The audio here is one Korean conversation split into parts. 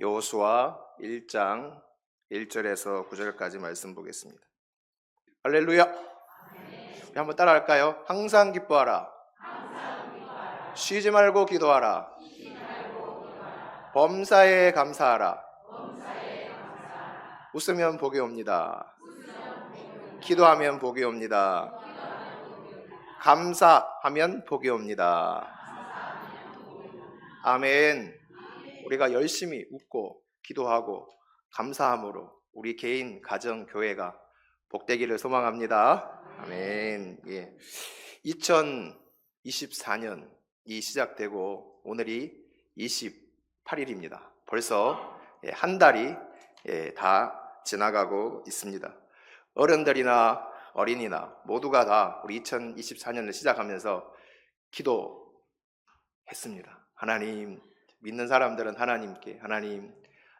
여호수아 1장 1절에서 9절까지 말씀 보겠습니다. 할렐루야. 우리 한번 따라할까요? 항상 기뻐하라. 쉬지 말고 기도하라. 범사에 감사하라. 웃으면 복이 옵니다. 기도하면 복이 옵니다. 감사하면 복이 옵니다. 아멘. 우리가 열심히 웃고 기도하고 감사함으로 우리 개인, 가정, 교회가 복되기를 소망합니다. 아멘. 2024년이 시작되고 오늘이 28일입니다. 벌써 한 달이 다 지나가고 있습니다. 어른들이나 어린이나 모두가 다 우리 2024년을 시작하면서 기도했습니다. 하나님, 믿는 사람들은 하나님께 하나님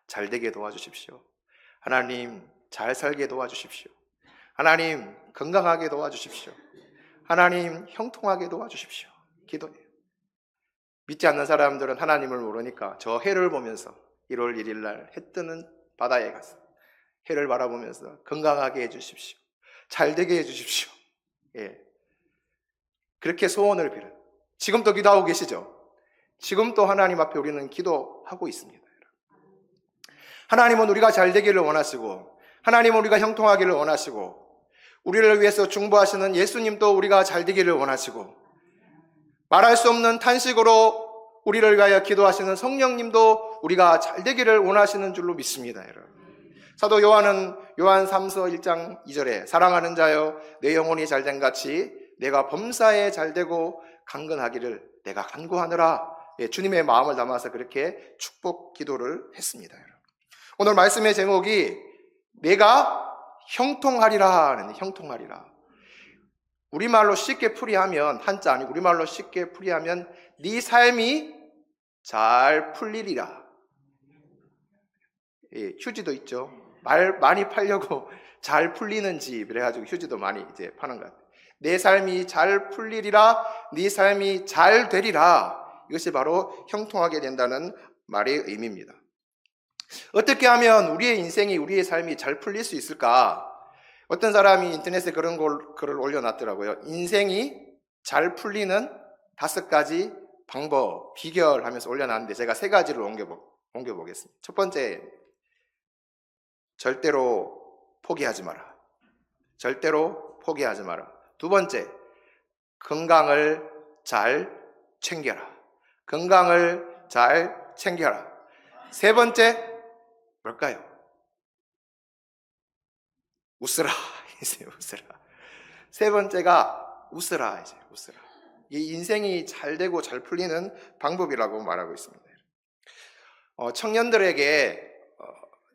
잘 되게 도와주십시오. 하나님 잘 살게 도와주십시오. 하나님 건강하게 도와주십시오. 하나님 형통하게 도와주십시오. 기도해요. 믿지 않는 사람들은 하나님을 모르니까 저 해를 보면서 1월 1일 날 해 뜨는 바다에 가서 해를 바라보면서 건강하게 해주십시오. 잘 되게 해주십시오. 그렇게 소원을 빌어요. 지금도 기도하고 계시죠? 지금도 하나님 앞에 우리는 기도하고 있습니다. 하나님은 우리가 잘 되기를 원하시고, 하나님은 우리가 형통하기를 원하시고, 우리를 위해서 중보하시는 예수님도 우리가 잘 되기를 원하시고, 말할 수 없는 탄식으로 우리를 위하여 기도하시는 성령님도 우리가 잘 되기를 원하시는 줄로 믿습니다. 여러분. 사도 요한은 요한 3서 1장 2절에 사랑하는 자여 내 영혼이 잘된 같이 내가 범사에 잘되고 강건하기를 내가 간구하노라. 주님의 마음을 담아서 그렇게 축복 기도를 했습니다. 오늘 말씀의 제목이 내가 형통하리라 하는, 형통하리라. 우리말로 쉽게 풀이하면, 한자 아니고 우리말로 쉽게 풀이하면 네 삶이 잘 풀리리라. 휴지도 있죠. 말 많이 팔려고 잘 풀리는 집, 그래가지고 휴지도 많이 이제 파는 것 같아요. 내 삶이 잘 풀리리라, 네 삶이 잘 되리라. 이것이 바로 형통하게 된다는 말의 의미입니다. 어떻게 하면 우리의 인생이, 우리의 삶이 잘 풀릴 수 있을까? 어떤 사람이 인터넷에 그런 글을 올려놨더라고요. 인생이 잘 풀리는 5가지 방법, 비결 하면서 올려놨는데 제가 3가지를 옮겨보겠습니다. 첫 번째, 절대로 포기하지 마라. 절대로 포기하지 마라. 두 번째, 건강을 잘 챙겨라. 건강을 잘 챙겨라. 세 번째, 뭘까요? 웃으라. 이제 웃으라. 세 번째가 웃으라. 이제 웃으라. 이 인생이 잘 되고 잘 풀리는 방법이라고 말하고 있습니다. 청년들에게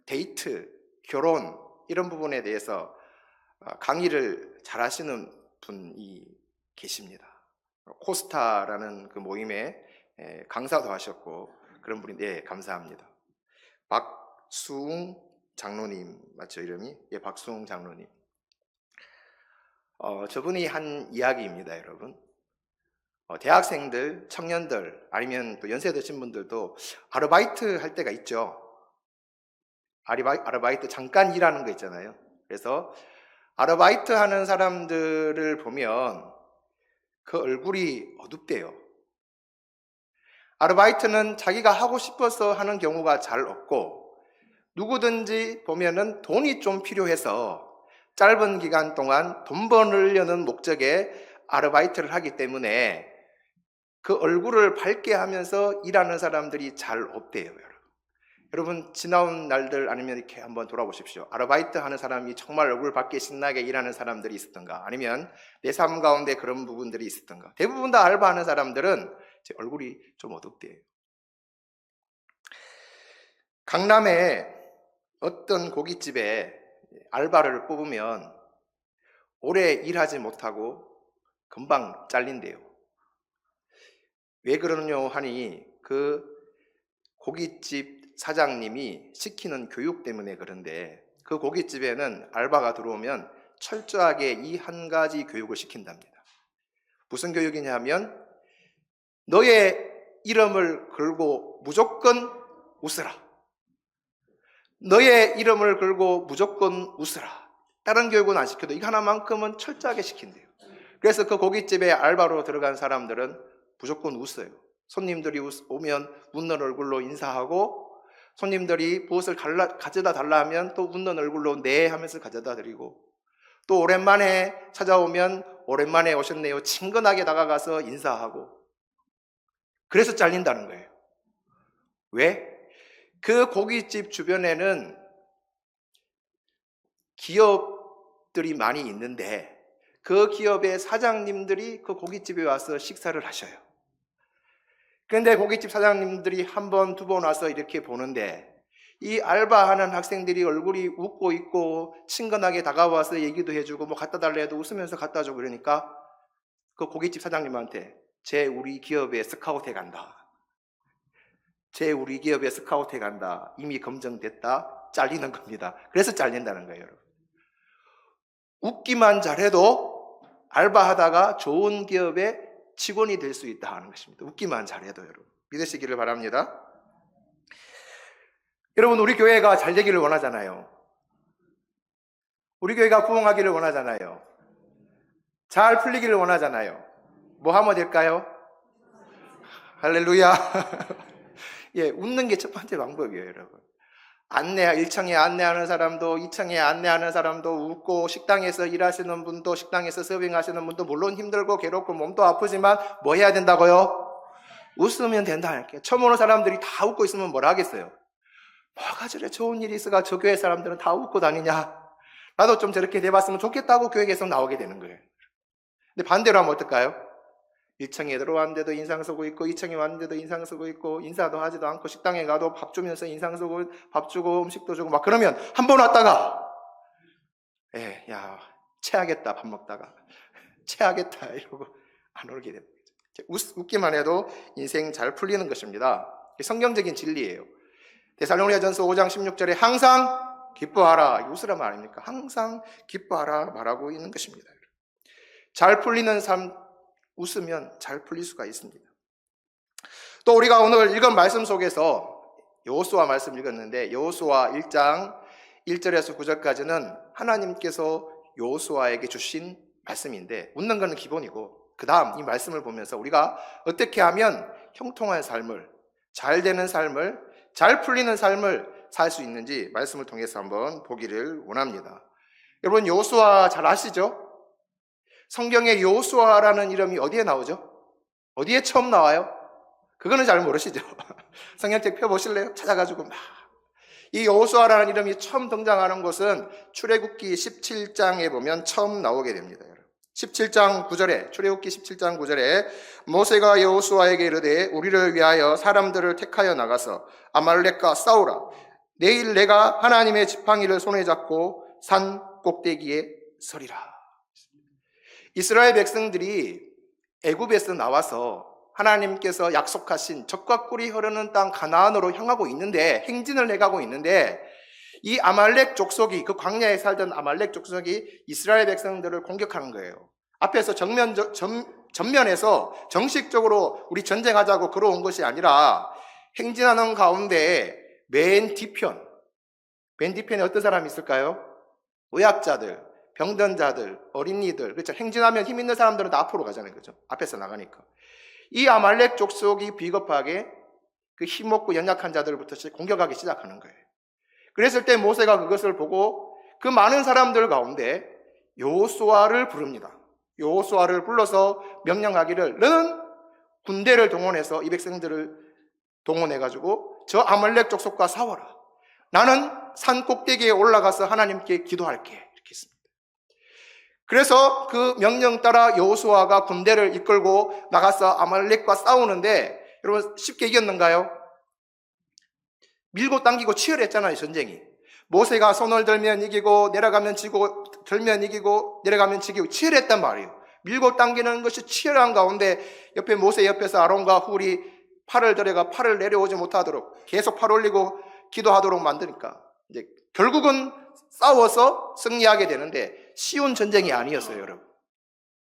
데이트, 결혼 이런 부분에 대해서 강의를 잘 하시는 분이 계십니다. 코스타라는 그 모임에 강사도 하셨고 그런 분인데 감사합니다. 박수웅 장로님 맞죠, 이름이? 박수웅 장로님. 저분이 한 이야기입니다, 여러분. 대학생들, 청년들 아니면 또 연세 드신 분들도 아르바이트 할 때가 있죠. 아르바이트 잠깐 일하는 거 있잖아요. 그래서 아르바이트 하는 사람들을 보면 그 얼굴이 어둡대요. 아르바이트는 자기가 하고 싶어서 하는 경우가 잘 없고, 누구든지 보면은 돈이 좀 필요해서 짧은 기간 동안 돈 벌려는 목적에 아르바이트를 하기 때문에 그 얼굴을 밝게 하면서 일하는 사람들이 잘 없대요. 여러분, 지나온 날들 아니면 이렇게 한번 돌아보십시오. 아르바이트 하는 사람이 정말 얼굴 밝게 신나게 일하는 사람들이 있었던가, 아니면 내 삶 가운데 그런 부분들이 있었던가. 대부분 다 알바하는 사람들은 제 얼굴이 좀 어둡대요. 강남에 어떤 고깃집에 알바를 뽑으면 오래 일하지 못하고 금방 잘린대요. 왜 그러느냐 하니 그 고깃집 사장님이 시키는 교육 때문에 그런데, 그 고깃집에는 알바가 들어오면 철저하게 이 한 가지 교육을 시킨답니다. 무슨 교육이냐면 너의 이름을 걸고 무조건 웃으라. 너의 이름을 걸고 무조건 웃으라. 다른 교육은 안 시켜도 이거 하나만큼은 철저하게 시킨대요. 그래서 그 고깃집에 알바로 들어간 사람들은 무조건 웃어요. 손님들이 오면 웃는 얼굴로 인사하고, 손님들이 무엇을 가져다 달라 하면 또 웃는 얼굴로 네 하면서 가져다 드리고, 또 오랜만에 찾아오면 오랜만에 오셨네요 친근하게 다가가서 인사하고. 그래서 잘린다는 거예요. 왜? 그 고깃집 주변에는 기업들이 많이 있는데 그 기업의 사장님들이 그 고깃집에 와서 식사를 하셔요. 그런데 고깃집 사장님들이 한 번, 두 번 와서 이렇게 보는데 이 알바하는 학생들이 얼굴이 웃고 있고 친근하게 다가와서 얘기도 해주고 뭐 갖다 달라 해도 웃으면서 갖다 주고 그러니까 그 고깃집 사장님한테 쟤 우리 기업에 스카우트해 간다. 쟤 우리 기업에 스카우트해 간다. 이미 검증됐다. 잘리는 겁니다. 그래서 잘린다는 거예요, 여러분. 웃기만 잘해도 알바하다가 좋은 기업의 직원이 될 수 있다 하는 것입니다. 웃기만 잘해도 여러분. 믿으시기를 바랍니다. 여러분, 우리 교회가 잘 되기를 원하잖아요. 우리 교회가 부흥하기를 원하잖아요. 잘 풀리기를 원하잖아요. 뭐 하면 될까요? 할렐루야. 예, 웃는 게 첫 번째 방법이에요, 여러분. 1층에 안내하는 사람도 2층에 안내하는 사람도 웃고, 식당에서 일하시는 분도, 식당에서 서빙하시는 분도 물론 힘들고 괴롭고 몸도 아프지만 뭐 해야 된다고요? 웃으면 된다 이렇게. 처음 오는 사람들이 다 웃고 있으면 뭐라 하겠어요? 뭐가 저래 좋은 일이 있어가 저 교회 사람들은 다 웃고 다니냐? 나도 좀 저렇게 돼봤으면 좋겠다고 교회 계속 나오게 되는 거예요. 근데 반대로 하면 어떨까요? 1층에 들어왔는데도 인상 쓰고 있고 2층에 왔는데도 인상 쓰고 있고 인사도 하지도 않고 식당에 가도 밥 주면서 인상 쓰고 밥 주고 음식도 주고 막 그러면 한 번 왔다가 야 체하겠다 밥 먹다가 체하겠다 이러고 안 오게 됩니다. 웃기만 해도 인생 잘 풀리는 것입니다. 성경적인 진리예요. 데살로니가전서 5장 16절에 항상 기뻐하라. 웃으라 말 아닙니까? 항상 기뻐하라 말하고 있는 것입니다. 잘 풀리는 삶, 웃으면 잘 풀릴 수가 있습니다. 또 우리가 오늘 읽은 말씀 속에서 여호수아 말씀 읽었는데 여호수아 1장 1절에서 9절까지는 하나님께서 여호수아에게 주신 말씀인데 웃는 것은 기본이고 그 다음 이 말씀을 보면서 우리가 어떻게 하면 형통한 삶을, 잘 되는 삶을, 잘 풀리는 삶을 살 수 있는지 말씀을 통해서 한번 보기를 원합니다. 여러분 여호수아 잘 아시죠? 성경에 여호수아라는 이름이 어디에 나오죠? 어디에 처음 나와요? 그거는 잘 모르시죠? 성경책 펴보실래요? 찾아가지고 이 여호수아라는 이름이 처음 등장하는 곳은 출애굽기 17장에 보면 처음 나오게 됩니다. 17장 9절에 출애굽기 17장 9절에 모세가 여호수아에게 이르되 우리를 위하여 사람들을 택하여 나가서 아말렉과 싸우라. 내일 내가 하나님의 지팡이를 손에 잡고 산 꼭대기에 서리라. 이스라엘 백성들이 애굽에서 나와서 하나님께서 약속하신 젖과 꿀이 흐르는 땅 가나안으로 향하고 있는데 행진을 해가고 있는데 이 아말렉 족속이 그 광야에 살던 아말렉 족속이 이스라엘 백성들을 공격하는 거예요. 앞에서 전면에서 정식적으로 우리 전쟁하자고 걸어온 것이 아니라 행진하는 가운데 맨 뒤편에 어떤 사람이 있을까요? 의약자들, 병든 자들, 어린이들, 그렇죠. 행진하면 힘 있는 사람들은 다 앞으로 가잖아요. 그렇죠. 앞에서 나가니까. 이 아말렉 족속이 비겁하게 그 힘없고 연약한 자들부터 공격하기 시작하는 거예요. 그랬을 때 모세가 그것을 보고 그 많은 사람들 가운데 여호수아를 부릅니다. 여호수아를 불러서 명령하기를 너는 군대를 동원해서 이 백성들을 동원해가지고 저 아말렉 족속과 싸워라. 나는 산 꼭대기에 올라가서 하나님께 기도할게. 이렇게 했습니다. 그래서 그 명령 따라 여호수아가 군대를 이끌고 나가서 아말렉과 싸우는데 여러분 쉽게 이겼는가요? 밀고 당기고 치열했잖아요, 전쟁이. 모세가 손을 들면 이기고 내려가면 지고 들면 이기고 내려가면 지고 치열했단 말이에요. 밀고 당기는 것이 치열한 가운데 옆에 모세 옆에서 아론과 훌이 팔을 들어가 팔을 내려오지 못하도록 계속 팔 올리고 기도하도록 만드니까 이제 결국은 싸워서 승리하게 되는데 쉬운 전쟁이 아니었어요, 여러분.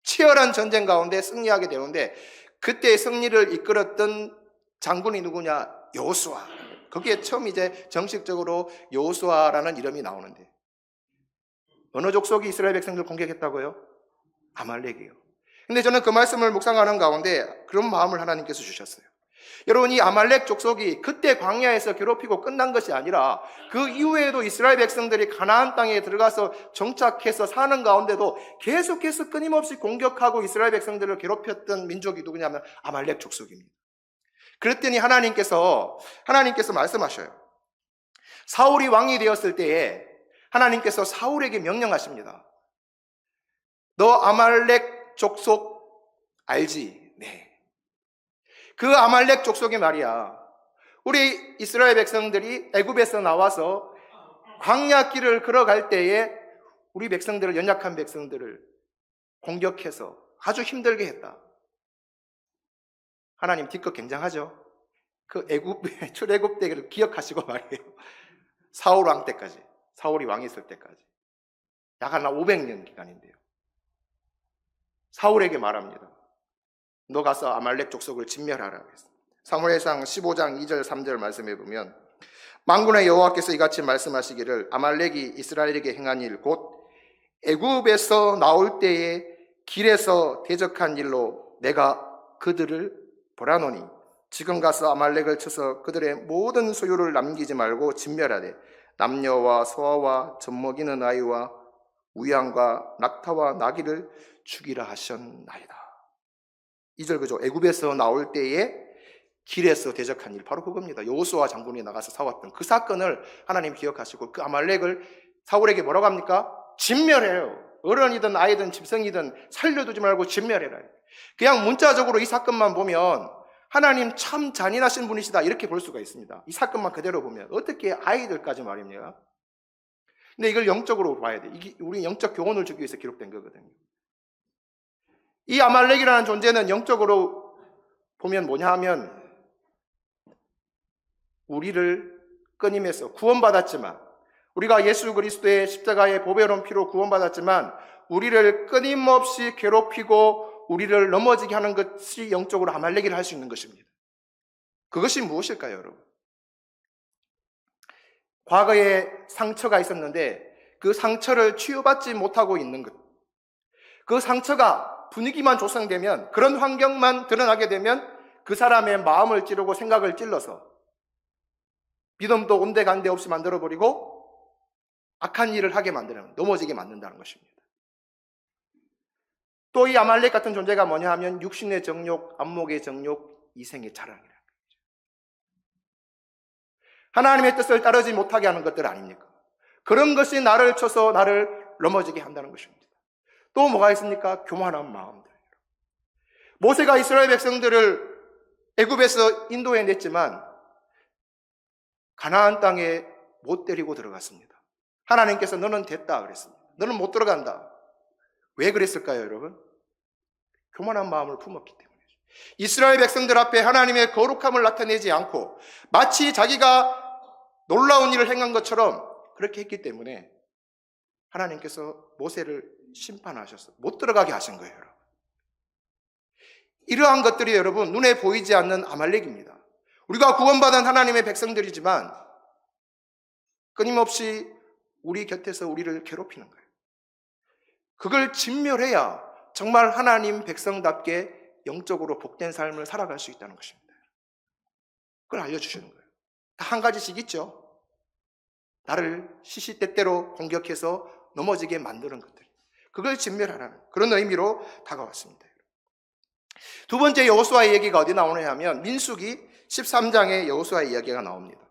치열한 전쟁 가운데 승리하게 되는데 그때 승리를 이끌었던 장군이 누구냐? 여호수아. 거기에 처음 이제 정식적으로 여호수아라는 이름이 나오는데, 어느 족속이 이스라엘 백성들 공격했다고요? 아말렉이에요. 근데 저는 그 말씀을 묵상하는 가운데 그런 마음을 하나님께서 주셨어요. 여러분, 이 아말렉 족속이 그때 광야에서 괴롭히고 끝난 것이 아니라 그 이후에도 이스라엘 백성들이 가나안 땅에 들어가서 정착해서 사는 가운데도 계속해서 끊임없이 공격하고 이스라엘 백성들을 괴롭혔던 민족이 누구냐면 아말렉 족속입니다. 그랬더니 하나님께서 말씀하셔요. 사울이 왕이 되었을 때에 하나님께서 사울에게 명령하십니다. 너 아말렉 족속 알지? 네. 그 아말렉 족속이 말이야, 우리 이스라엘 백성들이 애굽에서 나와서 광야 길을 걸어갈 때에 우리 백성들을, 연약한 백성들을 공격해서 아주 힘들게 했다. 하나님 뒤끝 굉장하죠? 그 출애굽 때를 기억하시고 말이에요. 사울 왕 때까지, 사울이 왕이 있을 때까지 약 한 500년 기간인데요. 사울에게 말합니다. 너 가서 아말렉 족속을 진멸하라. 사무엘상 15장 2절 3절 말씀해 보면, 만군의 여호와께서 이같이 말씀하시기를 아말렉이 이스라엘에게 행한 일 곧 애굽에서 나올 때에 길에서 대적한 일로 내가 그들을 벌하노니 지금 가서 아말렉을 쳐서 그들의 모든 소유를 남기지 말고 진멸하되 남녀와 소아와 젖먹이는 아이와 우양과 낙타와 나귀를 죽이라 하셨나이다. 2절 그죠? 애굽에서 나올 때에 길에서 대적한 일, 바로 그겁니다. 여호수아 장군이 나가서 싸웠던 그 사건을 하나님 기억하시고 그 아말렉을 사울에게 뭐라고 합니까? 진멸해요. 어른이든 아이든 짐승이든 살려두지 말고 진멸해라. 그냥 문자적으로 이 사건만 보면 하나님 참 잔인하신 분이시다 이렇게 볼 수가 있습니다. 이 사건만 그대로 보면 어떻게 아이들까지 말입니까? 근데 이걸 영적으로 봐야 돼. 이게 우리 영적 교훈을 주기 위해서 기록된 거거든요. 이 아말렉이라는 존재는 영적으로 보면 뭐냐 하면 우리를 끊임에서 구원받았지만, 우리가 예수 그리스도의 십자가의 보배로운 피로 구원받았지만 우리를 끊임없이 괴롭히고 우리를 넘어지게 하는 것이 영적으로 아말렉이라 할 수 있는 것입니다. 그것이 무엇일까요, 여러분? 과거에 상처가 있었는데 그 상처를 치유받지 못하고 있는 것, 그 상처가 분위기만 조성되면, 그런 환경만 드러나게 되면 그 사람의 마음을 찌르고 생각을 찔러서 믿음도 온데간데 없이 만들어버리고 악한 일을 하게 만드는, 넘어지게 만든다는 것입니다. 또 이 아말렉 같은 존재가 뭐냐 하면 육신의 정욕, 안목의 정욕, 이생의 자랑이라는 거죠. 하나님의 뜻을 따르지 못하게 하는 것들 아닙니까? 그런 것이 나를 쳐서 나를 넘어지게 한다는 것입니다. 또 뭐가 있습니까? 교만한 마음들. 모세가 이스라엘 백성들을 애굽에서 인도해 냈지만 가나안 땅에 못 데리고 들어갔습니다. 하나님께서 너는 됐다 그랬습니다. 너는 못 들어간다. 왜 그랬을까요, 여러분? 교만한 마음을 품었기 때문에. 이스라엘 백성들 앞에 하나님의 거룩함을 나타내지 않고 마치 자기가 놀라운 일을 행한 것처럼 그렇게 했기 때문에 하나님께서 모세를 심판하셔서 못 들어가게 하신 거예요, 여러분. 이러한 것들이 여러분 눈에 보이지 않는 아말렉입니다. 우리가 구원받은 하나님의 백성들이지만 끊임없이 우리 곁에서 우리를 괴롭히는 거예요. 그걸 진멸해야 정말 하나님 백성답게 영적으로 복된 삶을 살아갈 수 있다는 것입니다. 그걸 알려주시는 거예요. 다 한 가지씩 있죠. 나를 시시때때로 공격해서 넘어지게 만드는 것들, 그걸 진멸하라는 그런 의미로 다가왔습니다. 두 번째 여호수아의 얘기가 어디 나오느냐 하면 민수기 13장의 여호수아의 이야기가 나옵니다.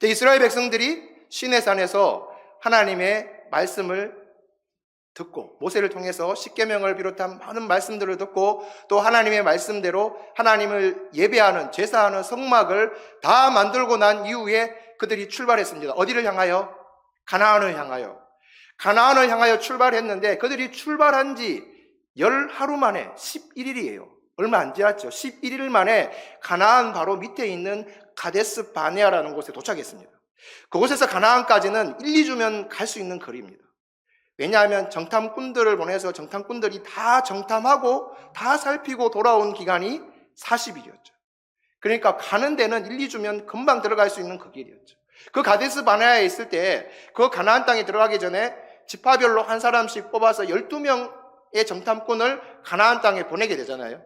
이스라엘 백성들이 시내산에서 하나님의 말씀을 듣고 모세를 통해서 십계명을 비롯한 많은 말씀들을 듣고 또 하나님의 말씀대로 하나님을 예배하는, 제사하는 성막을 다 만들고 난 이후에 그들이 출발했습니다. 어디를 향하여? 가나안을 향하여. 가나안을 향하여 출발했는데 그들이 출발한 지 10하루 만에 11일이에요. 얼마 안 지났죠. 11일 만에 가나안 바로 밑에 있는 가데스 바네아라는 곳에 도착했습니다. 그곳에서 가나안까지는 1, 2주면 갈 수 있는 거리입니다. 왜냐하면 정탐꾼들을 보내서 정탐꾼들이 다 정탐하고 다 살피고 돌아온 기간이 40일이었죠. 그러니까 가는 데는 1, 2주면 금방 들어갈 수 있는 그 길이었죠. 그 가데스 바네아에 있을 때 그 가나안 땅에 들어가기 전에 지파별로 한 사람씩 뽑아서 12명의 정탐꾼을 가나안 땅에 보내게 되잖아요.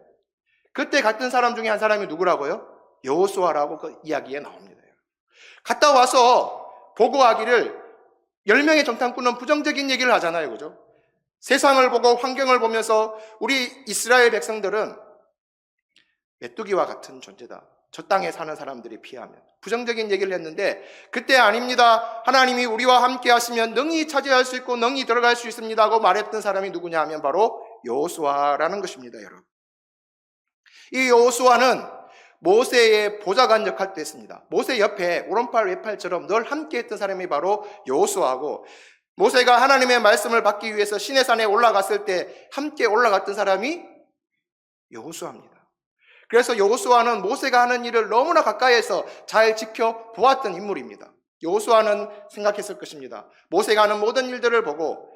그때 갔던 사람 중에 한 사람이 누구라고요? 여호수아라고 그 이야기에 나옵니다. 갔다 와서 보고하기를 10명의 정탐꾼은 부정적인 얘기를 하잖아요. 그죠? 세상을 보고 환경을 보면서 우리 이스라엘 백성들은 메뚜기와 같은 존재다. 저 땅에 사는 사람들이 피하면. 부정적인 얘기를 했는데 그때 아닙니다. 하나님이 우리와 함께 하시면 능히 차지할 수 있고 능히 들어갈 수 있습니다 하고 말했던 사람이 누구냐 하면 바로 여호수아라는 것입니다. 여러분. 이 여호수아는 모세의 보좌관 역할도 했습니다. 모세 옆에 오른팔 왼팔처럼 늘 함께 했던 사람이 바로 여호수아고 모세가 하나님의 말씀을 받기 위해서 시내산에 올라갔을 때 함께 올라갔던 사람이 여호수아입니다. 그래서 여호수아는 모세가 하는 일을 너무나 가까이에서 잘 지켜보았던 인물입니다. 여호수아는 생각했을 것입니다. 모세가 하는 모든 일들을 보고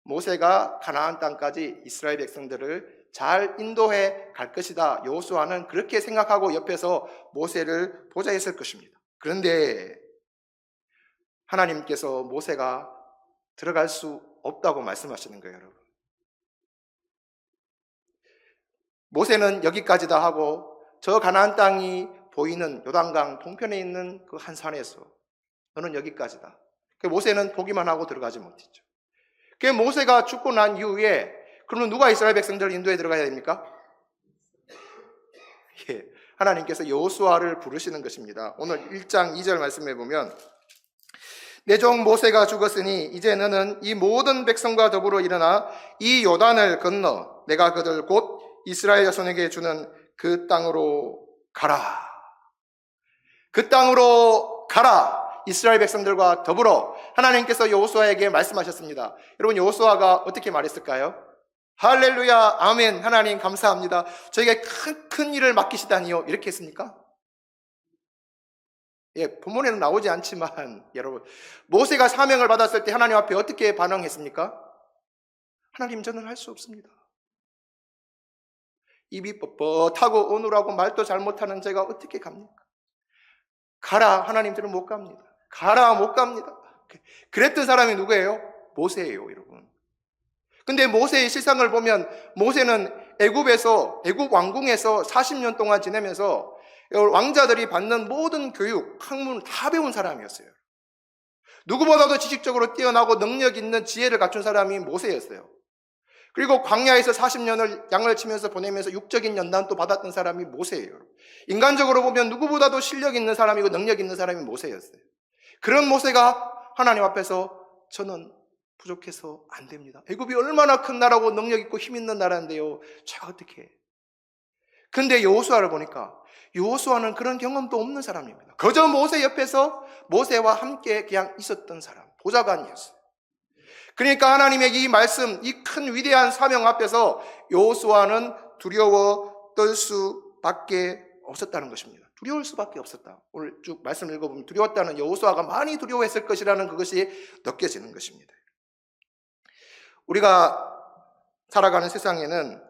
모세가 가나안 땅까지 이스라엘 백성들을 잘 인도해 갈 것이다. 여호수아는 그렇게 생각하고 옆에서 모세를 보좌했을 것입니다. 그런데 하나님께서 모세가 들어갈 수 없다고 말씀하시는 거예요, 여러분. 모세는 여기까지다 하고 저 가나안 땅이 보이는 요단강 동편에 있는 그 한 산에서 너는 여기까지다. 모세는 보기만 하고 들어가지 못했죠. 모세가 죽고 난 이후에 그러면 누가 이스라엘 백성들을 인도에 들어가야 됩니까? 예, 하나님께서 여호수아를 부르시는 것입니다. 오늘 1장 2절 말씀해 보면 내 종 모세가 죽었으니 이제 너는 이 모든 백성과 더불어 일어나 이 요단을 건너 내가 그들 곧 이스라엘 자손에게 주는 그 땅으로 가라. 그 땅으로 가라. 이스라엘 백성들과 더불어 하나님께서 여호수아에게 말씀하셨습니다. 여러분 여호수아가 어떻게 말했을까요? 할렐루야, 아멘, 하나님 감사합니다. 저에게 큰 일을 맡기시다니요. 이렇게 했습니까? 예, 본문에는 나오지 않지만 여러분 모세가 사명을 받았을 때 하나님 앞에 어떻게 반응했습니까? 하나님 저는 할 수 없습니다. 입이 뻣뻣하고 어눌하고 말도 잘 못하는 제가 어떻게 갑니까? 가라, 하나님들은 못 갑니다. 가라, 못 갑니다. 그랬던 사람이 누구예요? 모세예요, 여러분. 근데 모세의 실상을 보면 모세는 애굽 왕궁에서 40년 동안 지내면서 왕자들이 받는 모든 교육, 학문을 다 배운 사람이었어요. 누구보다도 지식적으로 뛰어나고 능력 있는 지혜를 갖춘 사람이 모세였어요. 그리고 광야에서 40년을 양을 치면서 보내면서 육적인 연단도 받았던 사람이 모세예요. 인간적으로 보면 누구보다도 실력 있는 사람이고 능력 있는 사람이 모세였어요. 그런 모세가 하나님 앞에서 저는 부족해서 안 됩니다. 애굽이 얼마나 큰 나라고 능력 있고 힘 있는 나라인데요. 제가 어떻게 해요? 근데 여호수아를 보니까 여호수아는 그런 경험도 없는 사람입니다. 그저 모세 옆에서 모세와 함께 그냥 있었던 사람, 보좌관이었어요. 그러니까 하나님의 이 말씀, 이 큰 위대한 사명 앞에서 여호수아는 두려워 떨 수밖에 없었다는 것입니다. 두려울 수밖에 없었다. 오늘 쭉 말씀을 읽어보면 두려웠다는 여호수아가 많이 두려워했을 것이라는 그것이 느껴지는 것입니다. 우리가 살아가는 세상에는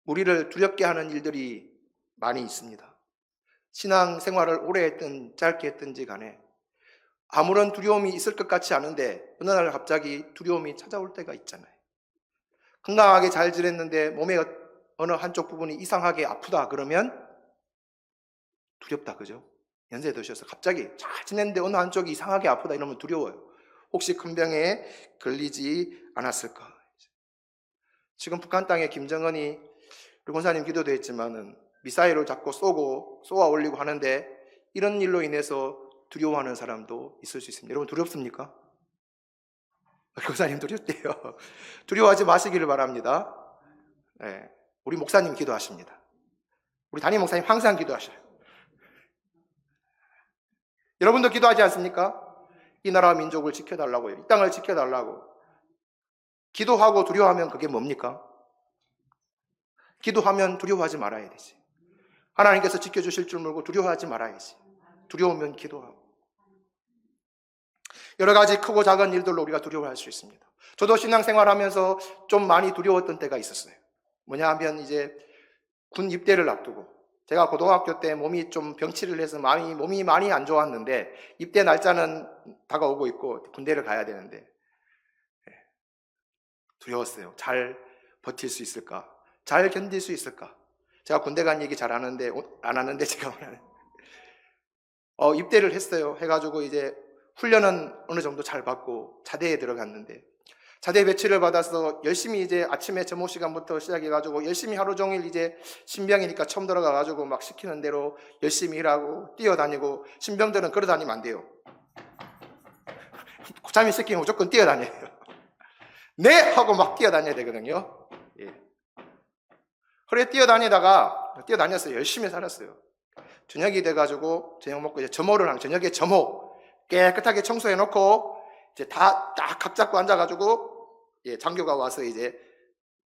우리를 두렵게 하는 일들이 많이 있습니다. 신앙 생활을 오래 했든 짧게 했든지 간에 아무런 두려움이 있을 것 같지 않은데 어느 날 갑자기 두려움이 찾아올 때가 있잖아요. 건강하게 잘 지냈는데 몸의 어느 한쪽 부분이 이상하게 아프다 그러면 두렵다, 그죠? 연세 드셔서 갑자기 잘 지냈는데 어느 한쪽이 이상하게 아프다 이러면 두려워요. 혹시 큰 병에 걸리지 않았을까? 지금 북한 땅에 김정은이 우리 권사님 기도도 했지만은 미사일을 자꾸 쏘고 쏘아 올리고 하는데 이런 일로 인해서 두려워하는 사람도 있을 수 있습니다. 여러분 두렵습니까? 권사님 두렵대요. 두려워하지 마시기를 바랍니다. 네, 우리 목사님 기도하십니다. 우리 담임 목사님 항상 기도하셔요. 여러분도 기도하지 않습니까? 이 나라 민족을 지켜달라고요. 이 땅을 지켜달라고. 기도하고 두려워하면 그게 뭡니까? 기도하면 두려워하지 말아야 되지. 하나님께서 지켜주실 줄 모르고 두려워하지 말아야지. 두려우면 기도하고. 여러 가지 크고 작은 일들로 우리가 두려워할 수 있습니다. 저도 신앙생활하면서 좀 많이 두려웠던 때가 있었어요. 뭐냐 하면 이제 군 입대를 앞두고 제가 고등학교 때 몸이 좀 병치를 해서 몸이 많이 안 좋았는데 입대 날짜는 다가오고 있고 군대를 가야 되는데 두려웠어요. 잘 버틸 수 있을까? 잘 견딜 수 있을까? 제가 군대 간 얘기 잘 하는데 안 하는데 제가 입대를 했어요. 해가지고 이제 훈련은 어느 정도 잘 받고 자대에 들어갔는데 자대 배치를 받아서 열심히 이제 아침에 점호 시간부터 시작해가지고 열심히 하루 종일 이제 신병이니까 처음 들어가가지고 막 시키는 대로 열심히 일하고 뛰어다니고 신병들은 걸어 다니면 안 돼요. 고참이 시키면 무조건 뛰어다녀요. 네! 하고 막 뛰어다녀야 되거든요. 예. 그래 뛰어다녔어요. 열심히 살았어요. 저녁이 돼가지고 저녁 먹고 이제 점호를 하는 저녁에 점호 깨끗하게 청소해 놓고 이제 다 딱 각 잡고 앉아가지고 예, 장교가 와서 이제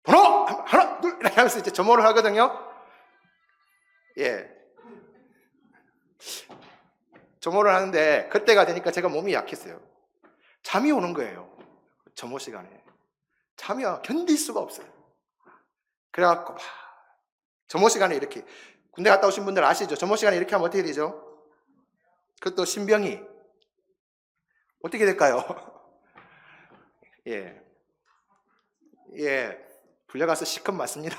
번호 하나 둘 이렇게 하면서 이제 점호를 하거든요. 예, 점호를 하는데 그때가 되니까 제가 몸이 약했어요. 잠이 오는 거예요. 점호 시간에 잠이 견딜 수가 없어요. 그래갖고 막 점호 시간에 이렇게 군대 갔다 오신 분들 아시죠? 점호 시간에 이렇게 하면 어떻게 되죠? 그것도 신병이 어떻게 될까요? 예, 불려가서 시컷 맞습니다.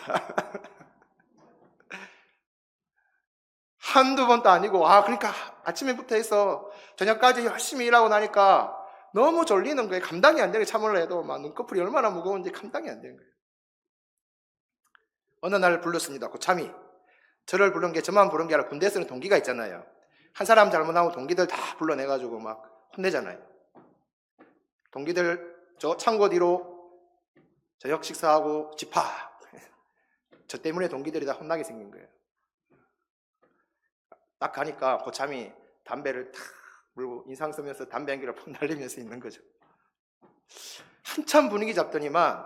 한두 번도 아니고, 그러니까 아침에부터 해서 저녁까지 열심히 일하고 나니까 너무 졸리는 거예요. 감당이 안 되는 거예요. 참으려 해도 막 눈꺼풀이 얼마나 무거운지 감당이 안 되는 거예요. 어느 날 불렀습니다. 고참이. 저를 부른 게 저만 부른 게 아니라 군대에서는 동기가 있잖아요. 한 사람 잘못하면 동기들 다 불러내가지고 막 혼내잖아요. 동기들 저 창고 뒤로 저녁 식사하고 집합. 저 때문에 동기들이 다 혼나게 생긴 거예요. 딱 가니까 고참이 담배를 탁 물고 인상 쓰면서 담배 한 개를 푹 날리면서 있는 거죠. 한참 분위기 잡더니만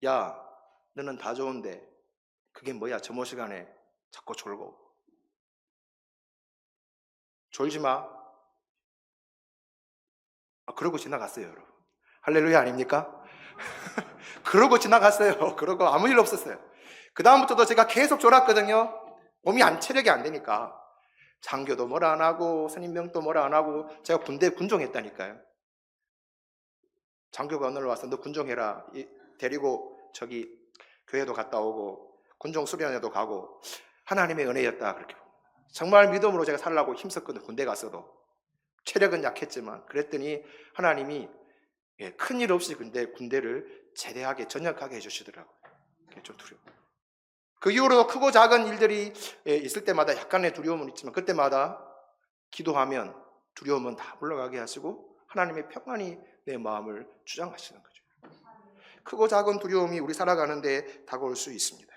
야 너는 다 좋은데 그게 뭐야 점호 시간에 자꾸 졸고 졸지 마. 그러고 지나갔어요 여러분. 할렐루야 아닙니까? 그러고 지나갔어요. 그러고 아무 일 없었어요. 그 다음부터도 제가 계속 졸았거든요. 몸이 체력이 안 되니까. 장교도 뭐라 안 하고 선임병도 뭐라 안 하고 제가 군대 군종했다니까요. 장교가 어느 날 와서 너 군종해라. 데리고 저기 교회도 갔다 오고 군종 수련회도 가고 하나님의 은혜였다. 그렇게 정말 믿음으로 제가 살라고 힘썼거든요. 군대 갔어도. 체력은 약했지만 그랬더니 하나님이 큰일 없이 군대를 제대하게 전역하게 해주시더라고요. 좀 두려워. 그 이후로 크고 작은 일들이 있을 때마다 약간의 두려움은 있지만 그때마다 기도하면 두려움은 다 물러가게 하시고 하나님의 평안이 내 마음을 주장하시는 거죠. 크고 작은 두려움이 우리 살아가는데 다가올 수 있습니다.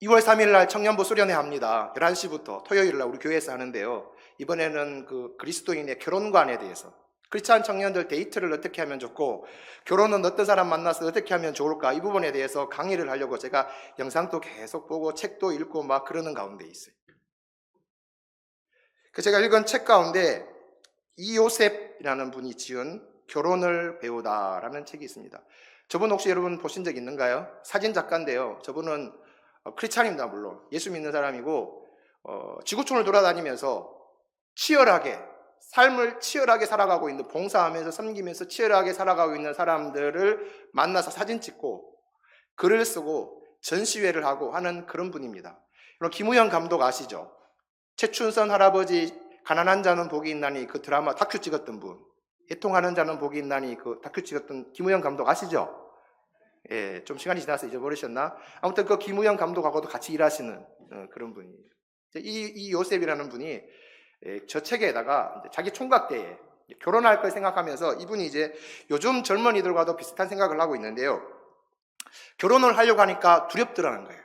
2월 3일 날 청년부 수련회 합니다. 11시부터 토요일 날 우리 교회에서 하는데요. 이번에는 그 그리스도인의 결혼관에 대해서 크리스찬 청년들 데이트를 어떻게 하면 좋고 결혼은 어떤 사람 만나서 어떻게 하면 좋을까 이 부분에 대해서 강의를 하려고 제가 영상도 계속 보고 책도 읽고 막 그러는 가운데 있어요. 제가 읽은 책 가운데 이요셉이라는 분이 지은 결혼을 배우다라는 책이 있습니다. 저분 혹시 여러분 보신 적 있는가요? 사진 작가인데요. 저분은 크리스찬입니다. 물론 예수 믿는 사람이고 지구촌을 돌아다니면서 삶을 치열하게 살아가고 있는 봉사하면서 섬기면서 치열하게 살아가고 있는 사람들을 만나서 사진 찍고 글을 쓰고 전시회를 하고 하는 그런 분입니다. 김우현 감독 아시죠? 최춘선 할아버지 가난한 자는 복이 있나니 그 드라마 다큐 찍었던 분, 애통하는 자는 복이 있나니 그 다큐 찍었던 김우현 감독 아시죠? 예, 좀 시간이 지나서 잊어버리셨나? 아무튼 그 김우현 감독하고도 같이 일하시는 그런 분이에요. 이 요셉이라는 분이 저 책에다가 자기 총각 때에 결혼할 걸 생각하면서 이분이 이제 요즘 젊은이들과도 비슷한 생각을 하고 있는데요. 결혼을 하려고 하니까 두렵더라는 거예요.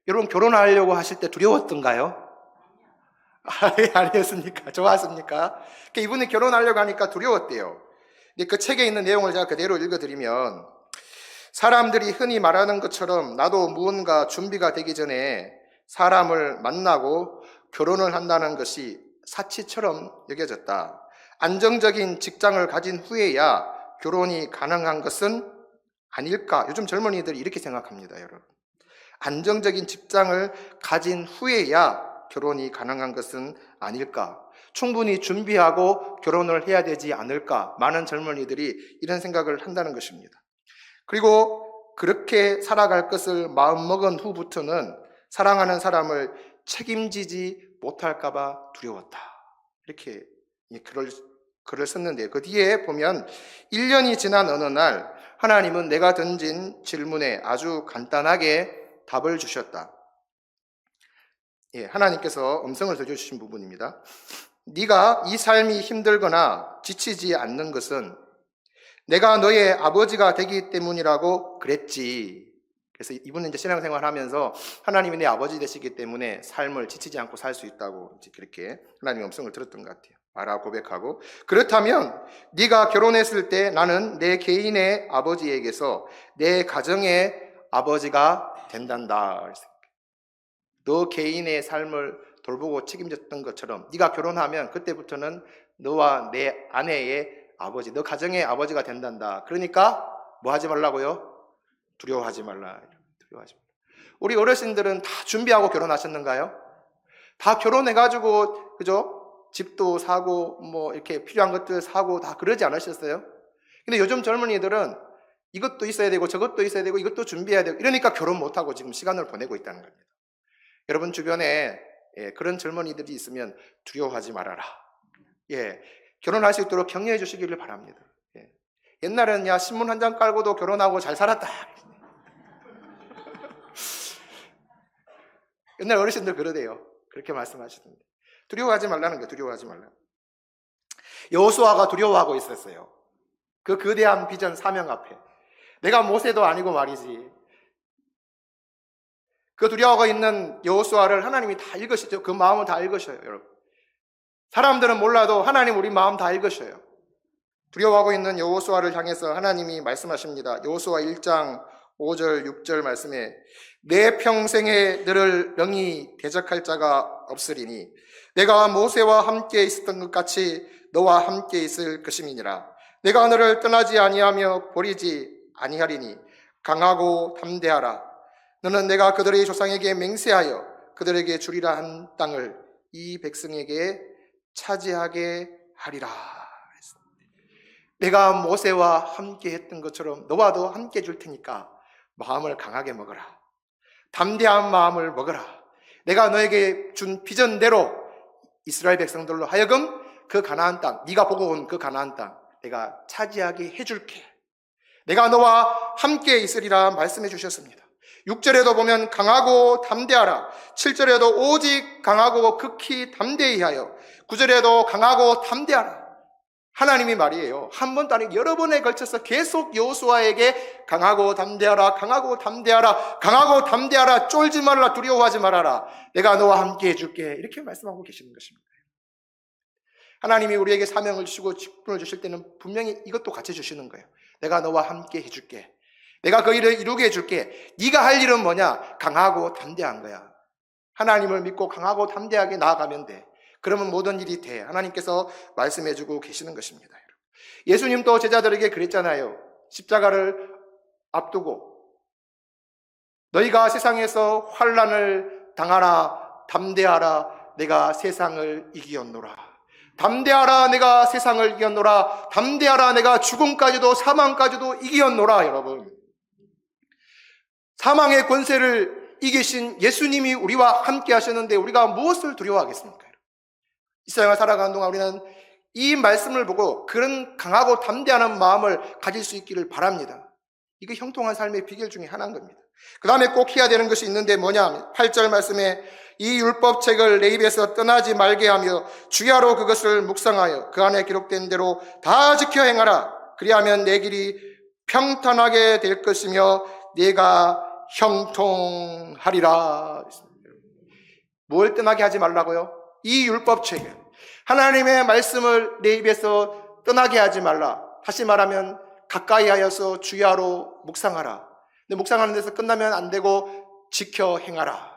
여러분 결혼하려고 하실 때 두려웠던가요? 아니었습니까? 좋았습니까? 이분이 결혼하려고 하니까 두려웠대요. 근데 그 책에 있는 내용을 제가 그대로 읽어드리면 사람들이 흔히 말하는 것처럼 나도 무언가 준비가 되기 전에 사람을 만나고 결혼을 한다는 것이 사치처럼 여겨졌다. 안정적인 직장을 가진 후에야 결혼이 가능한 것은 아닐까? 요즘 젊은이들이 이렇게 생각합니다, 여러분. 안정적인 직장을 가진 후에야 결혼이 가능한 것은 아닐까? 충분히 준비하고 결혼을 해야 되지 않을까? 많은 젊은이들이 이런 생각을 한다는 것입니다. 그리고 그렇게 살아갈 것을 마음먹은 후부터는 사랑하는 사람을 책임지지 못할까봐 두려웠다. 이렇게 글을 썼는데요. 그 뒤에 보면 1년이 지난 어느 날 하나님은 내가 던진 질문에 아주 간단하게 답을 주셨다. 하나님께서 음성을 들려주신 부분입니다. 네가 이 삶이 힘들거나 지치지 않는 것은 내가 너의 아버지가 되기 때문이라고 그랬지. 그래서 이분은 이제 신앙생활 하면서 하나님이 내 아버지 되시기 때문에 삶을 지치지 않고 살 수 있다고 이제 그렇게 하나님의 음성을 들었던 것 같아요. 알아 고백하고, 그렇다면 네가 결혼했을 때 나는 내 개인의 아버지에게서 내 가정의 아버지가 된단다. 너 개인의 삶을 돌보고 책임졌던 것처럼 네가 결혼하면 그때부터는 너와 내 아내의 아버지, 너 가정의 아버지가 된단다. 그러니까 뭐 하지 말라고요? 두려워하지 말라. 두려워하지 말라. 우리 어르신들은 다 준비하고 결혼하셨는가요? 다 결혼해가지고 그죠? 집도 사고 뭐 이렇게 필요한 것들 사고 다 그러지 않으셨어요? 근데 요즘 젊은이들은 이것도 있어야 되고 저것도 있어야 되고 이것도 준비해야 되고 이러니까 결혼 못하고 지금 시간을 보내고 있다는 겁니다. 여러분 주변에 그런 젊은이들이 있으면 두려워하지 말아라. 결혼할 수 있도록 격려해 주시기를 바랍니다. 옛날에는 야 신문 한 장 깔고도 결혼하고 잘 살았다. 옛날 어르신들 그러대요. 그렇게 말씀하시던데. 두려워하지 말라는 거예요. 두려워하지 말라. 여호수아가 두려워하고 있었어요. 그 거대한 비전 사명 앞에. 내가 모세도 아니고 말이지. 그 두려워하고 있는 여호수아를 하나님이 다 읽으시죠. 그 마음을 다 읽으셔요, 여러분. 사람들은 몰라도 하나님 우리 마음 다 읽으셔요. 두려워하고 있는 여호수아를 향해서 하나님이 말씀하십니다. 여호수아 1장 5절 6절 말씀에 내 평생에 너를 영이 대적할 자가 없으리니 내가 모세와 함께 있었던 것 같이 너와 함께 있을 것임이니라. 내가 너를 떠나지 아니하며 버리지 아니하리니 강하고 담대하라. 너는 내가 그들의 조상에게 맹세하여 그들에게 주리라 한 땅을 이 백성에게 차지하게 하리라. 내가 모세와 함께 했던 것처럼 너와도 함께 줄 테니까 마음을 강하게 먹어라. 담대한 마음을 먹어라. 내가 너에게 준 비전대로 이스라엘 백성들로 하여금 그 가나안 땅, 네가 보고 온 그 가나안 땅 내가 차지하게 해줄게. 내가 너와 함께 있으리라 말씀해 주셨습니다. 6절에도 보면 강하고 담대하라. 7절에도 오직 강하고 극히 담대히 하여. 9절에도 강하고 담대하라. 하나님이 말이에요. 한 번도 아니고 여러 번에 걸쳐서 계속 여호수아에게 강하고 담대하라, 강하고 담대하라, 강하고 담대하라, 쫄지 말라, 두려워하지 말아라. 내가 너와 함께 해줄게. 이렇게 말씀하고 계시는 것입니다. 하나님이 우리에게 사명을 주시고 직분을 주실 때는 분명히 이것도 같이 주시는 거예요. 내가 너와 함께 해줄게. 내가 그 일을 이루게 해줄게. 네가 할 일은 뭐냐? 강하고 담대한 거야. 하나님을 믿고 강하고 담대하게 나아가면 돼. 그러면 모든 일이 돼. 하나님께서 말씀해주고 계시는 것입니다. 예수님도 제자들에게 그랬잖아요. 십자가를 앞두고 너희가 세상에서 환난을 당하라. 담대하라. 내가 세상을 이기었노라. 담대하라. 내가 세상을 이겼노라. 담대하라. 내가 죽음까지도 사망까지도 이기었노라. 여러분, 사망의 권세를 이기신 예수님이 우리와 함께 하셨는데 우리가 무엇을 두려워하겠습니까? 이 세상을 살아가는 동안 우리는 이 말씀을 보고 그런 강하고 담대한 마음을 가질 수 있기를 바랍니다. 이게 형통한 삶의 비결 중에 하나인 겁니다. 그 다음에 꼭 해야 되는 것이 있는데 뭐냐? 8절 말씀에 이 율법책을 내 입에서 떠나지 말게 하며 주야로 그것을 묵상하여 그 안에 기록된 대로 다 지켜 행하라. 그리하면 내 길이 평탄하게 될 것이며 내가 형통하리라. 뭘 떠나게 하지 말라고요? 이 율법책을, 하나님의 말씀을 내 입에서 떠나게 하지 말라. 다시 말하면 가까이 하여서 주야로 묵상하라. 근데 묵상하는 데서 끝나면 안 되고 지켜 행하라.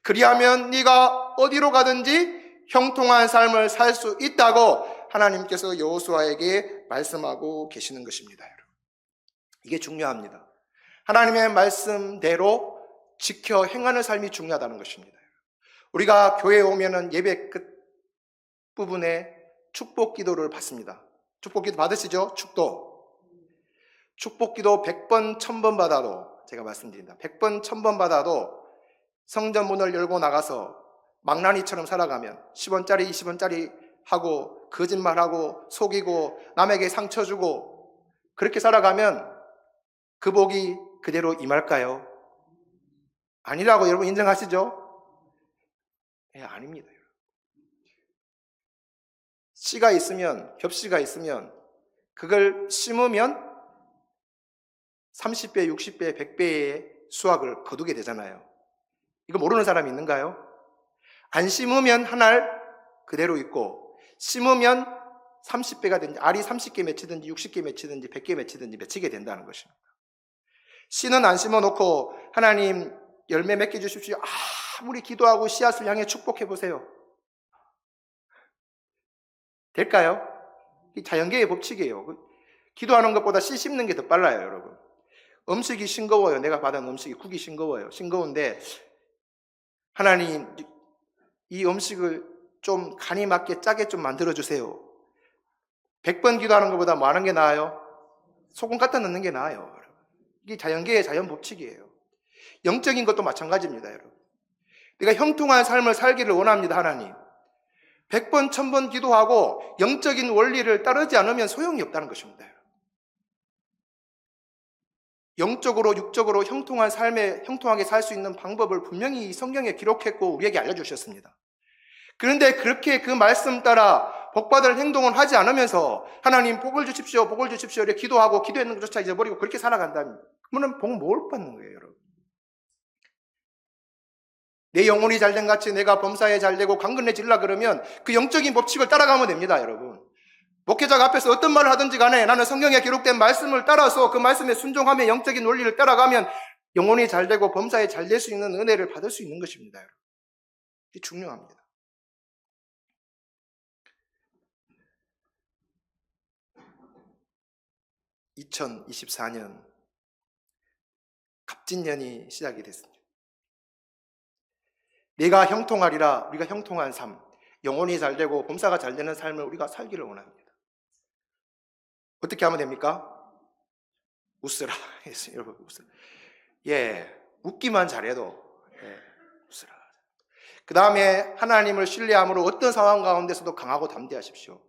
그리하면 네가 어디로 가든지 형통한 삶을 살 수 있다고 하나님께서 여호수아에게 말씀하고 계시는 것입니다. 여러분, 이게 중요합니다. 하나님의 말씀대로 지켜 행하는 삶이 중요하다는 것입니다. 우리가 교회에 오면은 예배 끝 부분에 축복 기도를 받습니다. 축복 기도 받으시죠? 축복 기도 100번, 1000번 받아도, 제가 말씀드린다. 100번, 1000번 받아도 성전 문을 열고 나가서 망나니처럼 살아가면 10원짜리, 20원짜리 하고 거짓말하고 속이고 남에게 상처 주고 그렇게 살아가면 그 복이 그대로 임할까요? 아니라고 여러분 인정하시죠? 예, 아닙니다. 씨가 있으면, 겹씨가 있으면 그걸 심으면 30배, 60배, 100배의 수확을 거두게 되잖아요. 이거 모르는 사람이 있는가요? 안 심으면 한 알 그대로 있고, 심으면 30배가 되든지, 알이 30개 맺히든지 60개 맺히든지 100개 맺히든지 맺히게 된다는 것입니다. 씨는 안 심어놓고 하나님 열매 맺게 주십시오. 아무리 기도하고 씨앗을 향해 축복해 보세요. 될까요? 이 자연계의 법칙이에요. 기도하는 것보다 씨 심는 게 더 빨라요, 여러분. 음식이 싱거워요. 내가 받은 음식이 국이 싱거워요. 싱거운데 하나님 이 음식을 좀 간이 맞게 짜게 좀 만들어주세요. 100번 기도하는 것보다 뭐 하는 게 나아요? 소금 갖다 넣는 게 나아요. 이게 자연계의 자연 법칙이에요. 영적인 것도 마찬가지입니다, 여러분. 내가 형통한 삶을 살기를 원합니다, 하나님. 100번, 1000번 기도하고 영적인 원리를 따르지 않으면 소용이 없다는 것입니다. 영적으로, 육적으로 형통한 삶에 형통하게 살 수 있는 방법을 분명히 성경에 기록했고 우리에게 알려주셨습니다. 그런데 그렇게 그 말씀 따라 복받을 행동을 하지 않으면서 하나님 복을 주십시오 이렇게 기도하고 기도했는 것조차 잊어버리고 그렇게 살아간다면 그러면 복 뭘 받는 거예요, 여러분? 내 영혼이 잘된 같이 내가 범사에 잘되고 강건해지려 그러면 그 영적인 법칙을 따라가면 됩니다, 여러분. 목회자가 앞에서 어떤 말을 하든지 간에 나는 성경에 기록된 말씀을 따라서 그 말씀에 순종하며 영적인 원리를 따라가면 영혼이 잘되고 범사에 잘될 수 있는 은혜를 받을 수 있는 것입니다, 여러분. 이게 중요합니다. (2024년) 갑진년이 시작이 됐습니다. 내가 형통하리라, 우리가 형통한 삶, 영혼이 잘되고 범사가 잘되는 삶을 우리가 살기를 원합니다. 어떻게 하면 됩니까? 웃으라. 여러분, 웃으라. 예, 웃기만 잘해도 웃으라. 그 다음에 하나님을 신뢰함으로 어떤 상황 가운데서도 강하고 담대하십시오.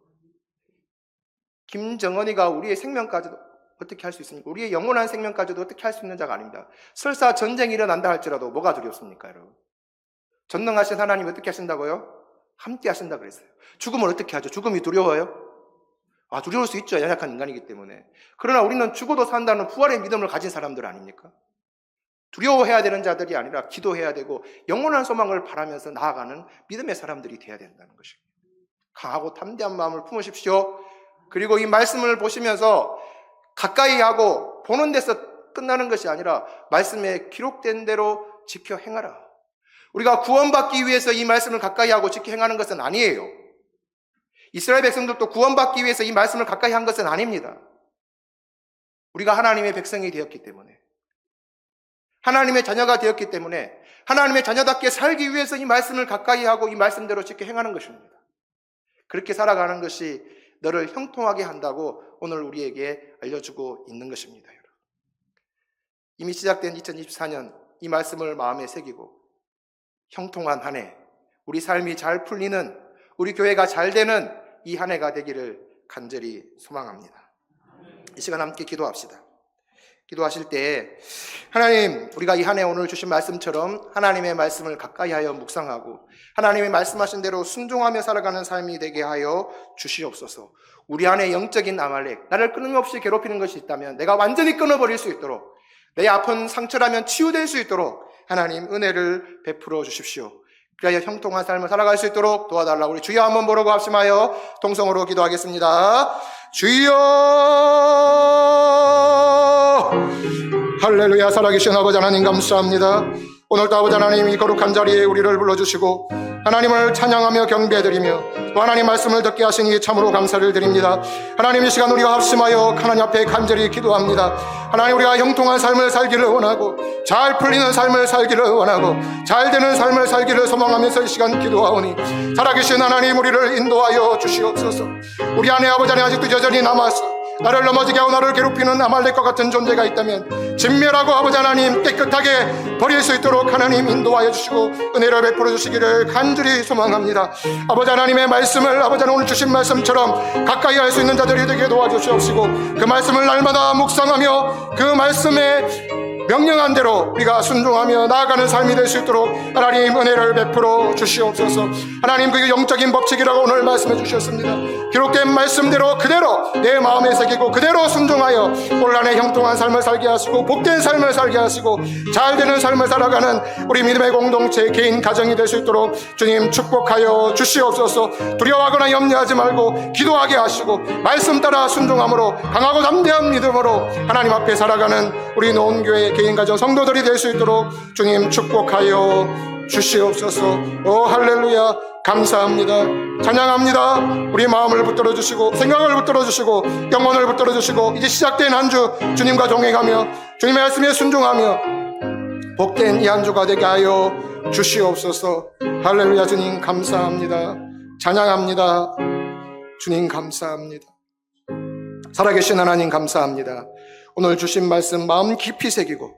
김정은이가 우리의 생명까지도 어떻게 할 수 있습니까? 우리의 영원한 생명까지도 어떻게 할 수 있는 자가 아닙니다. 설사 전쟁이 일어난다 할지라도 뭐가 두렵습니까, 여러분? 전능하신 하나님 어떻게 하신다고요? 함께 하신다 그랬어요. 죽음을 어떻게 하죠? 죽음이 두려워요? 두려울 수 있죠. 연약한 인간이기 때문에. 그러나 우리는 죽어도 산다는 부활의 믿음을 가진 사람들 아닙니까? 두려워해야 되는 자들이 아니라 기도해야 되고 영원한 소망을 바라면서 나아가는 믿음의 사람들이 되어야 된다는 것입니다. 강하고 담대한 마음을 품으십시오. 그리고 이 말씀을 보시면서 가까이 하고 보는 데서 끝나는 것이 아니라 말씀에 기록된 대로 지켜 행하라. 우리가 구원받기 위해서 이 말씀을 가까이 하고 지켜 행하는 것은 아니에요. 이스라엘 백성들도 구원받기 위해서 이 말씀을 가까이 한 것은 아닙니다. 우리가 하나님의 백성이 되었기 때문에, 하나님의 자녀가 되었기 때문에 하나님의 자녀답게 살기 위해서 이 말씀을 가까이 하고 이 말씀대로 지켜 행하는 것입니다. 그렇게 살아가는 것이 너를 형통하게 한다고 오늘 우리에게 알려주고 있는 것입니다, 여러분. 이미 시작된 2024년 이 말씀을 마음에 새기고 형통한 한 해, 우리 삶이 잘 풀리는, 우리 교회가 잘 되는 이 한 해가 되기를 간절히 소망합니다. 이 시간 함께 기도합시다. 기도하실 때 하나님, 우리가 이 한 해 오늘 주신 말씀처럼 하나님의 말씀을 가까이 하여 묵상하고 하나님의 말씀하신 대로 순종하며 살아가는 삶이 되게 하여 주시옵소서. 우리 안에 영적인 아말렉, 나를 끊임없이 괴롭히는 것이 있다면 내가 완전히 끊어버릴 수 있도록, 내 아픈 상처라면 치유될 수 있도록 하나님 은혜를 베풀어 주십시오. 그래야 형통한 삶을 살아갈 수 있도록 도와달라고 우리 주여 한번 보라고 합심하여 동성으로 기도하겠습니다. 주여! 할렐루야. 살아계신 아버지 하나님 감사합니다. 오늘도 아버지 하나님 이 거룩한 자리에 우리를 불러주시고 하나님을 찬양하며 경배드리며 또 하나님 말씀을 듣게 하시니 참으로 감사를 드립니다. 하나님, 이 시간 우리가 합심하여 하나님 앞에 간절히 기도합니다. 하나님, 우리가 형통한 삶을 살기를 원하고 잘 풀리는 삶을 살기를 원하고 잘 되는 삶을 살기를 소망하면서 이 시간 기도하오니 살아계신 하나님, 우리를 인도하여 주시옵소서. 우리 안에 아버지 안에 아직도 여전히 남아서 나를 넘어지게 하고 나를 괴롭히는 아말렉과 같은 존재가 있다면 진멸하고 아버지 하나님 깨끗하게 버릴 수 있도록 하나님 인도하여 주시고 은혜를 베풀어 주시기를 간절히 소망합니다. 아버지 하나님의 말씀을 아버지 하나님 오늘 주신 말씀처럼 가까이 할 수 있는 자들이 되게 도와주시옵시고 그 말씀을 날마다 묵상하며 그 말씀에 명령한 대로 우리가 순종하며 나아가는 삶이 될 수 있도록 하나님 은혜를 베풀어 주시옵소서. 하나님, 그게 영적인 법칙이라고 오늘 말씀해 주셨습니다. 기록된 말씀대로 그대로 내 마음에 새기고 그대로 순종하여 올 한해 형통한 삶을 살게 하시고 복된 삶을 살게 하시고 잘 되는 삶을 살아가는 우리 믿음의 공동체 개인 가정이 될 수 있도록 주님 축복하여 주시옵소서. 두려워하거나 염려하지 말고 기도하게 하시고 말씀 따라 순종함으로 강하고 담대한 믿음으로 하나님 앞에 살아가는 우리 노원교회 개인 가정 성도들이 될 수 있도록 주님 축복하여 주시옵소서. 오 할렐루야, 감사합니다. 찬양합니다. 우리 마음을 붙들어 주시고 생각을 붙들어 주시고 영혼을 붙들어 주시고 이제 시작된 한 주 주님과 동행하며 주님의 말씀에 순종하며 복된 이 한 주가 되게 하여 주시옵소서. 할렐루야, 주님 감사합니다. 찬양합니다. 주님 감사합니다. 살아계신 하나님 감사합니다. 오늘 주신 말씀 마음 깊이 새기고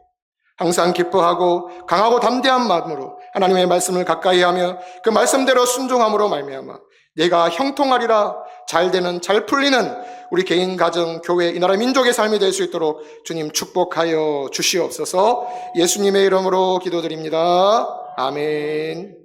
항상 기뻐하고 강하고 담대한 마음으로 하나님의 말씀을 가까이 하며 그 말씀대로 순종함으로 말미암아 내가 형통하리라, 잘되는 잘 풀리는 우리 개인 가정 교회 이 나라 민족의 삶이 될 수 있도록 주님 축복하여 주시옵소서. 예수님의 이름으로 기도드립니다. 아멘.